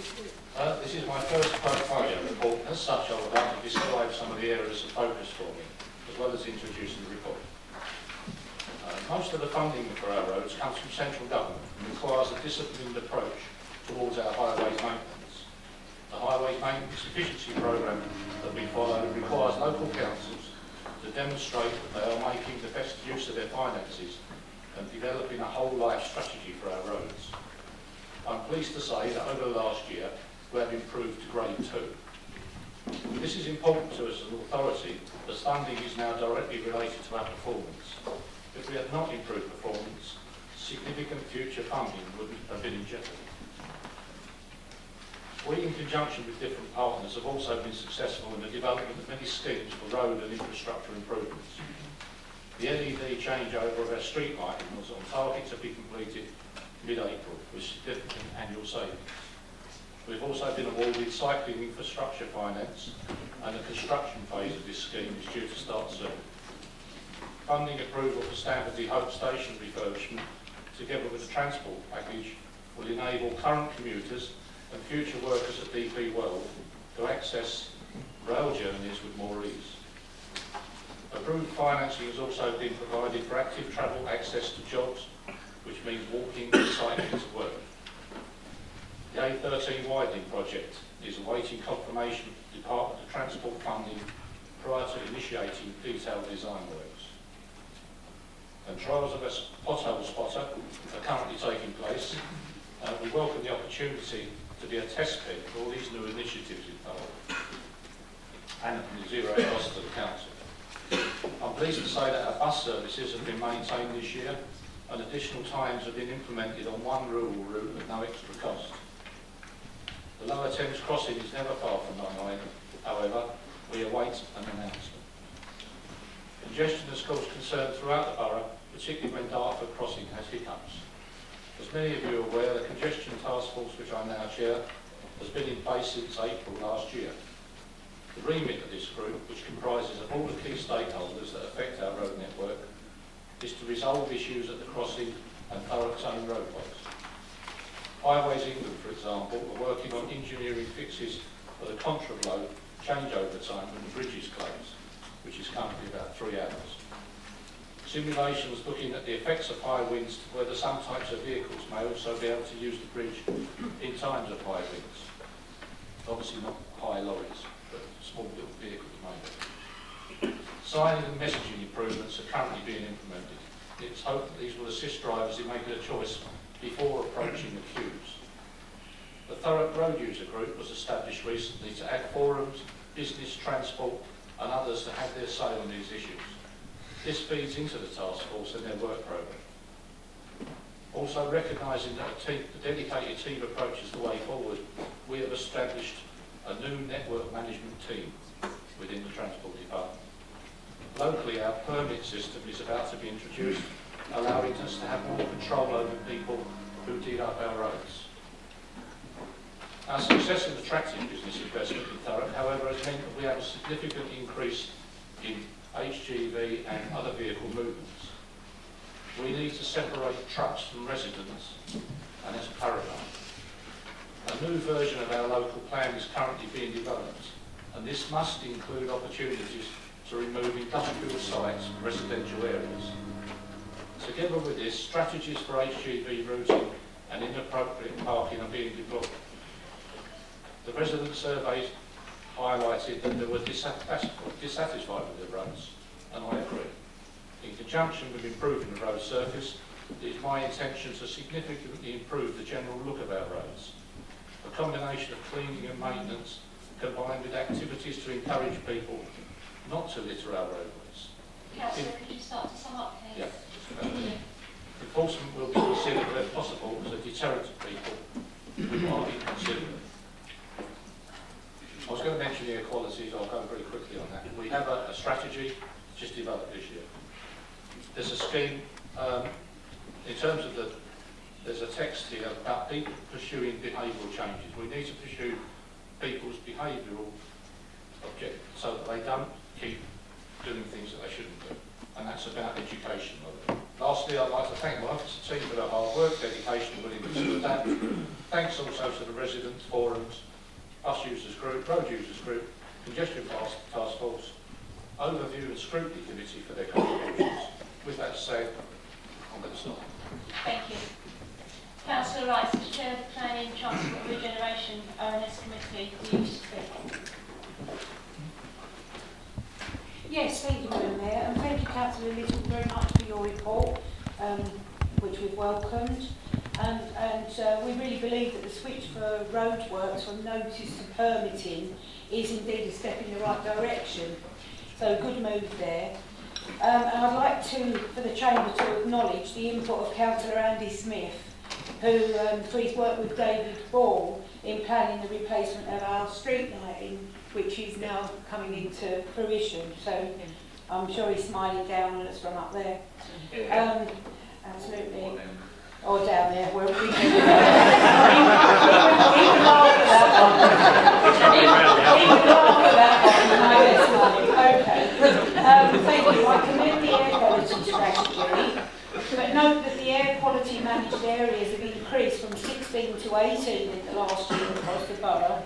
This is my first portfolio report. As such, I would like to describe some of the areas of focus for me, as well as introducing the report. Most of the funding for our roads comes from central government and requires a disciplined approach towards our highways maintenance. The highways maintenance efficiency programme that we follow requires local councils to demonstrate that they are making the best use of their finances and developing a whole life strategy for our roads. I'm pleased to say that over the last year we have improved to grade 2. This is important to us as an authority as funding is now directly related to our performance. If we had not improved performance, significant future funding would have been in jeopardy. We, in conjunction with different partners, have also been successful in the development of many schemes for road and infrastructure improvements. The LED changeover of our street lighting was on target to be completed mid-April with significant annual savings. We've also been awarded cycling infrastructure finance, and the construction phase of this scheme is due to start soon. Funding approval for Stanford Hope Station refurbishment, together with the transport package, will enable current commuters and future workers at DP World to access rail journeys with more ease. Approved financing has also been provided for active travel access to jobs, which means walking and cycling to work. The A13 widening project is awaiting confirmation from the Department of Transport funding prior to initiating detailed design works. And trials of a pothole spotter are currently taking place. We welcome the opportunity to be a test bed for all these new initiatives in Thurrock and at zero cost to the council. I'm pleased to say that our bus services have been maintained this year and additional times have been implemented on one rural route at no extra cost. The Lower Thames crossing is never far from online, however, we await an announcement. Congestion has caused concern throughout the borough, particularly when Dartford crossing has hiccups. As many of you are aware, the Congestion Task Force, which I now chair, has been in place since April last year. The remit of this group, which comprises of all the key stakeholders that affect our road network, is to resolve issues at the crossing and Thurrock's own roadways. Highways England, for example, are working on engineering fixes for the contraflow changeover time when the bridge is closed, which is currently about 3 hours. Simulations looking at the effects of high winds to whether some types of vehicles may also be able to use the bridge in times of high winds. Obviously not high lorries, but small little vehicles maybe. Signing and messaging improvements are currently being implemented. It's hoped that these will assist drivers in making a choice before approaching the queues. The Thurrock Road User Group was established recently to add forums, business, transport and others to have their say on these issues. This feeds into the task force and their work programme. Also recognising that a dedicated team approach is the way forward, we have established a new network management team within the Transport Department. Locally, our permit system is about to be introduced, allowing us to have more control over people who dig up our roads. Our success in attracting business investment in Thurrock, however, has meant that we have a significant increase in HGV and other vehicle movements. We need to separate trucks from residents, and it's paramount. A new version of our local plan is currently being developed, and this must include opportunities to remove industrial sites from residential areas. Together with this, strategies for HGV routing and inappropriate parking are being deployed. The resident surveys highlighted that they were dissatisfied with the roads, and I agree. In conjunction with improving the road surface, it is my intention to significantly improve the general look of our roads. A combination of cleaning and maintenance combined with activities to encourage people not to litter our roadways. Councillor, could you start to sum up, please? Yeah. Enforcement will be considered where possible as a deterrent to people who are inconsiderate. I was going to mention the inequalities, I'll go very quickly on that. We have a strategy just developed this year. There's a scheme, in terms of there's a text here about people pursuing behavioural changes. We need to pursue people's behavioural objectives so that they don't keep doing things that they shouldn't do. And that's about education, Lastly, I'd like to thank my office team for their hard work, dedication and willingness to adapt. Thanks also to the residents, forums, bus users group, road users group, congestion task force, overview and scrutiny committee for their contributions. With that said, I'm going to stop. Thank you. Councillor Rice, as Chair of the Planning, Transport and Regeneration ONS Committee, will you speak? Yes, thank you, Madam Mayor, and thank you, Councillor Little, very much for your report, which we've welcomed. And we really believe that the switch for roadworks from notice to permitting is indeed a step in the right direction. So good move there. And I'd like to, for the Chamber, to acknowledge the input of Councillor Andy Smith, who, for his work with David Ball in planning the replacement of our street lighting, which is now coming into fruition. So I'm sure he's smiling down on us from up there. Absolutely. Or down there, where we can. He would laugh at that one. He would laugh at that one. No, that's funny. Okay. Thank you. I commend the air quality strategy. But note that the air quality managed areas have increased from 16 to 18 in the last year across the borough.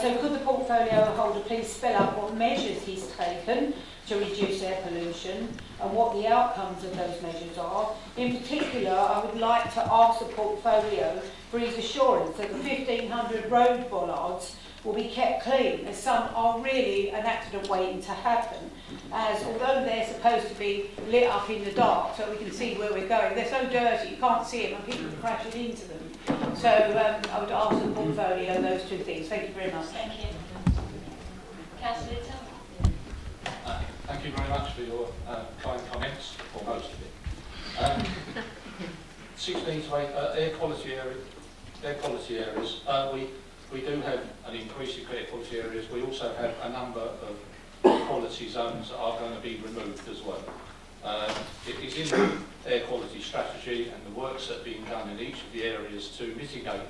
So could the portfolio holder please spell out what measures he's taken to reduce air pollution and what the outcomes of those measures are? In particular, I would like to ask the portfolio for his assurance that the 1,500 road bollards will be kept clean, as some are really an accident waiting to happen, as although they're supposed to be lit up in the dark so we can see where we're going, they're so dirty you can't see them and people are crashing into them. So I would ask the portfolio those two things. Thank you very much. Thank you. Councillor Little. Thank you very much for your kind comments, or most of it. 16 to 8 air quality areas. We do have an increase in air quality areas. We also have a number of quality zones that are going to be removed as well. It is in the air quality strategy, and the works that are being done in each of the areas to mitigate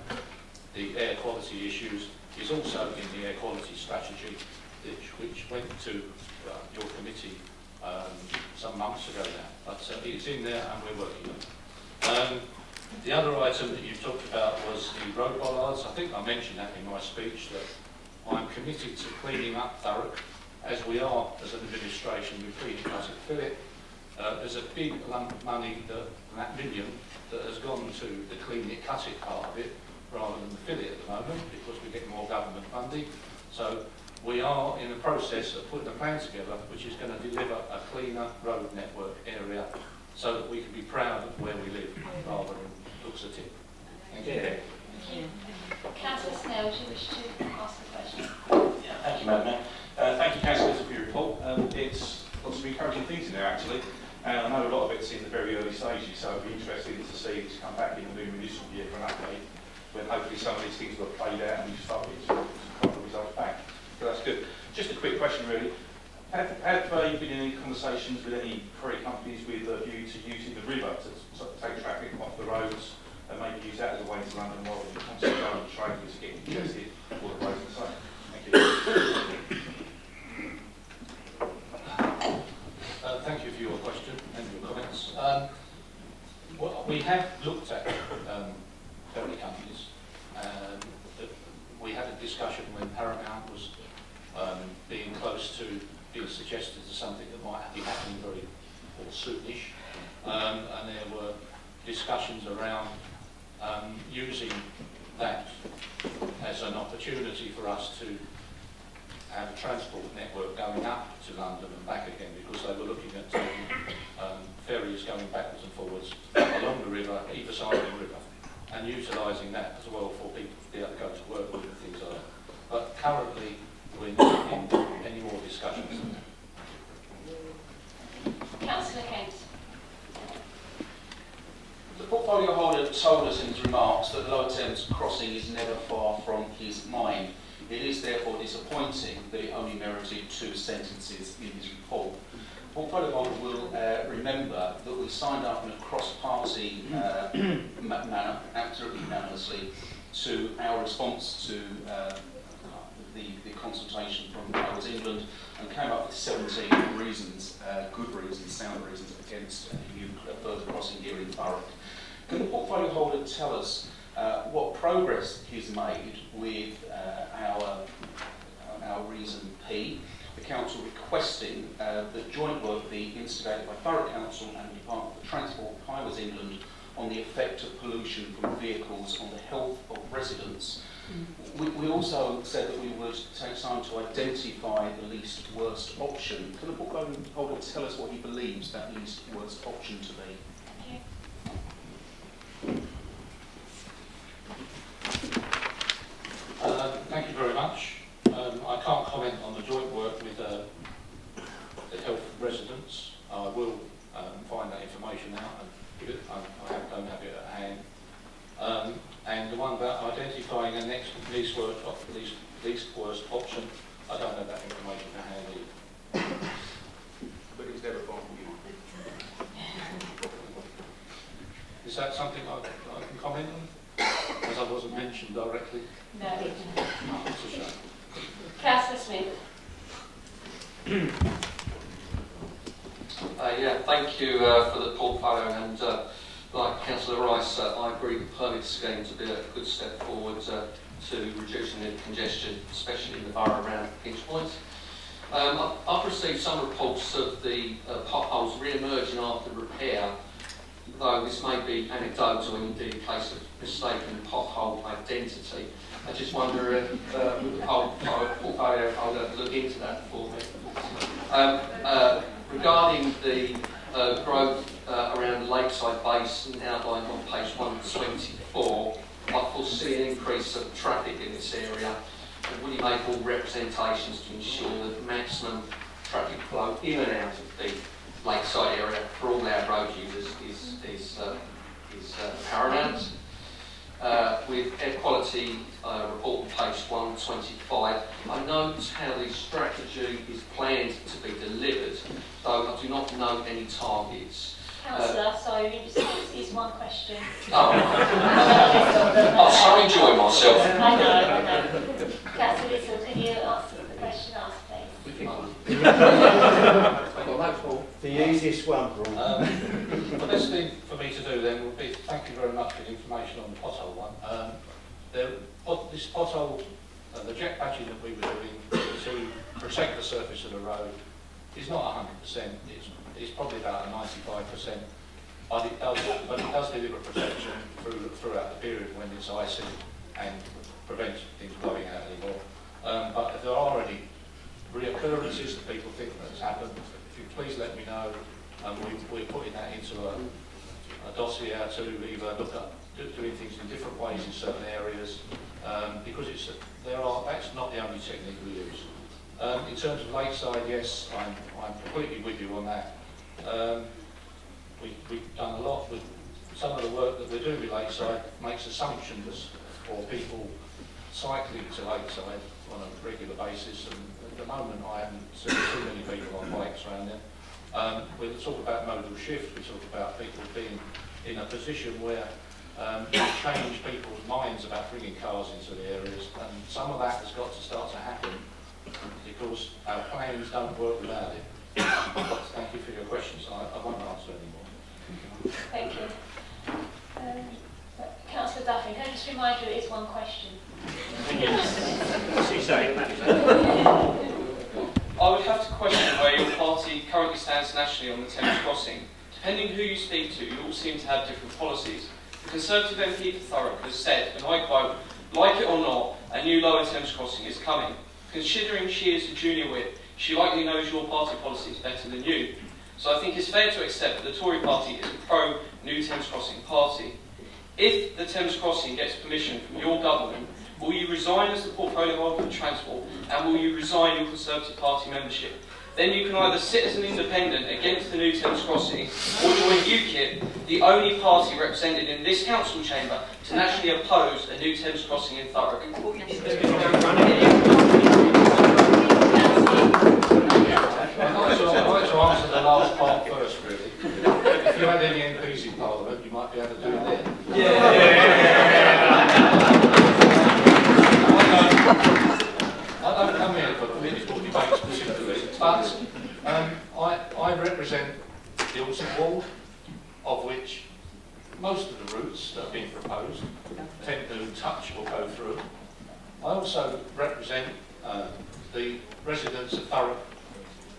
the air quality issues is also in the air quality strategy, which went to your committee some months ago now. But it's in there and we're working on it. The other item that you talked about was the road bollards. I think I mentioned that in my speech, that I'm committed to cleaning up Thurrock, as we are as an administration with Clean It, Cut It, Fill It. There's a big lump of money, that million, that has gone to the Clean It, Cut It part of it, rather than the Fill It at the moment, because we're getting more government funding. So we are in the process of putting a plan together which is going to deliver a cleaner road network area so that we can be proud of where we live rather than looks at it. Thank you. Thank you. Councillor Snell, do you wish to ask a question? Yeah, thank you, Madam Mayor. Thank you, Councillors, for your report. It's lots of encouraging things in there, actually. And I know a lot of it's in the very early stages, so it'll be interesting to see this come back in the new municipal year for an update, when hopefully some of these things will have played out and we start getting some proper results back. So that's good. Just a quick question, really. Have you been in any conversations with any ferry companies with a view to using the river to sort of take traffic off the roads and maybe use that as a way to London rather than constantly going on trains which are getting congested all the roads and so on? Thank you. Thank you for your question and your comments. Well, we have looked at ferry companies. We had a discussion when Paramount was being close to being suggested as something that might be happening very soonish, and there were discussions around using that as an opportunity for us to have a transport network going up to London and back again, because they were looking at taking ferries going backwards and forwards along the river, either side of the river, and utilising that as well for people to be able to go to work with and things like that. But currently, we're not in any more discussions. Councillor Kent. The portfolio holder told us in his remarks that the Lower Thames crossing is never far from his mind. It is therefore disappointing that it only merited 2 sentences in his report. The portfolio holder will remember that we signed up in a cross-party manner, absolutely unanimously, to our response to the consultation from Highways England and came up with 17 reasons, good reasons, sound reasons against a new further crossing here in Thurrock. Can the portfolio holder tell us what progress he's made with our reason P, the council requesting that joint work be instigated by Thurrock Council and the Department for Transport and Highways England on the effect of pollution from vehicles on the health of residents. We also said that we would take time to identify the least worst option. Can the portfolio holder tell us what he believes that least worst option to be? Thank you very much. I can't comment on the joint work with the health residents. I will find that information out and give it. I don't have it at hand. And the one about identifying the next least worst option, I don't have that information to hand either. But it was never far from you. Is that something I can comment on? As I wasn't mentioned directly. No. Oh, it's a shame. Councillor Smith. Yeah, thank you for the portfolio, and like Councillor Rice, I agree the permit scheme to be a good step forward to reducing the congestion, especially in the borough around Pinch Point. I've received some reports of the potholes re-emerging after repair, though this may be anecdotal and indeed a case of mistaken pothole identity. I just wonder if would the portfolio holder look into that for me. Regarding the growth around the lakeside basin outlined on page 124, I foresee an increase of traffic in this area, and will you make all representations to ensure that maximum traffic flow in and out of the lakeside area for all our road users is paramount? With air quality report on page 125, I note how the strategy is planned to be delivered, though I do not know any targets. Councillor, sorry, it's one question. Oh, I'm so enjoying myself. I know. Councillor Little, can you answer the question asked, please? The easiest one, The best thing for me to do then would be to thank you very much for the information on the pothole one. This pothole, the jet patching that we were doing to protect the surface of the road is not 100%. It's probably about 95%, but it does deliver protection throughout the period when it's icy and prevents things blowing out anymore. But if there are any reoccurrences that people think that's happened, if you please let me know, and we're putting that into a dossier to either look at doing things in different ways in certain areas, because that's not the only technique we use. In terms of lakeside, yes, I'm completely with you on that. We've done a lot with some of the work that we're doing with lakeside makes assumptions for people cycling to lakeside on a regular basis, and at the moment I haven't seen too many people on bikes around there. We talk about modal shift, we talk about people being in a position where you change people's minds about bringing cars into the areas, and some of that has got to start to happen because our plans don't work without it. Thank you for your questions. I won't answer any more. Thank you. Councillor Duffy, can I just remind you it is one question? I would have to question where your party currently stands nationally on the Thames Crossing. Depending who you speak to, you all seem to have different policies. The Conservative MP for Thurrock has said, and I quote, "Like it or not, a new lower Thames Crossing is coming. Considering she is a junior whip, she likely knows your party policies better than you. So I think it's fair to accept that the Tory party is a pro-new Thames Crossing party. If the Thames Crossing gets permission from your government, will you resign as the portfolio holder for transport, and will you resign your Conservative Party membership? Then you can either sit as an independent against the new Thames Crossing, or join UKIP, the only party represented in this council chamber to nationally oppose a new Thames Crossing in Thurrock." I'd like to answer the last part first, really. If you had any MPs in Parliament, you might be able to do it there. I But I represent the Ilson ward, of which most of the routes that are being proposed tend to touch or go through. I also represent the residents of Thurrock,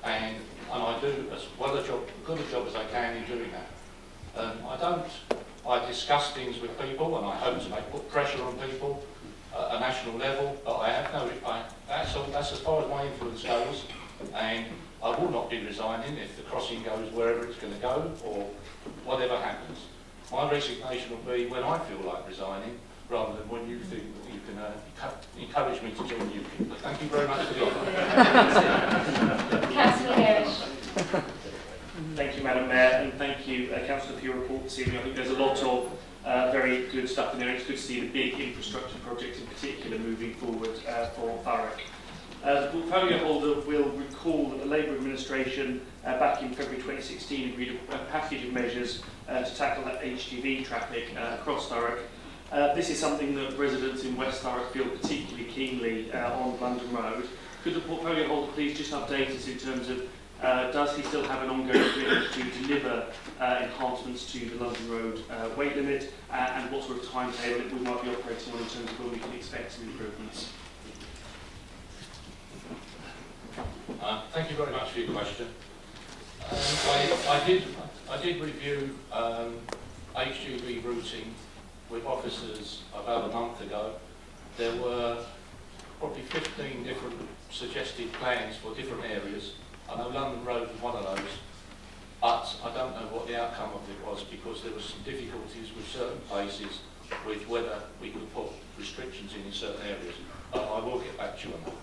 and I do as well good a job as I can in doing that. I discuss things with people, and I hope to put pressure on people at a national level, but that's as far as my influence goes, and I will not be resigning if the crossing goes wherever it's going to go, or whatever happens. My resignation will be when I feel like resigning, rather than when you think that you can encourage me to join you. But thank you very much for the offer. Councillor Harris. Thank you, Madam Mayor, and thank you, Councillor, for your report this evening. I think there's a lot of very good stuff in there. It's good to see the big infrastructure projects in particular moving forward for Thurrock. The portfolio holder will recall that the Labour administration back in February 2016 agreed a package of measures to tackle that HGV traffic across Thurrock. This is something that residents in West Thurrock feel particularly keenly on London Road. Could the portfolio holder please just update us in terms of does he still have an ongoing commitment to deliver enhancements to the London Road weight limit, and what sort of timetable we might be operating on in terms of when we can expect some improvements? Thank you very much for your question. I did review HGV routing with officers about a month ago. There were probably 15 different suggested plans for different areas. I know London Road was one of those, but I don't know what the outcome of it was, because there were some difficulties with certain places with whether we could put restrictions in certain areas. But I will get back to you on that.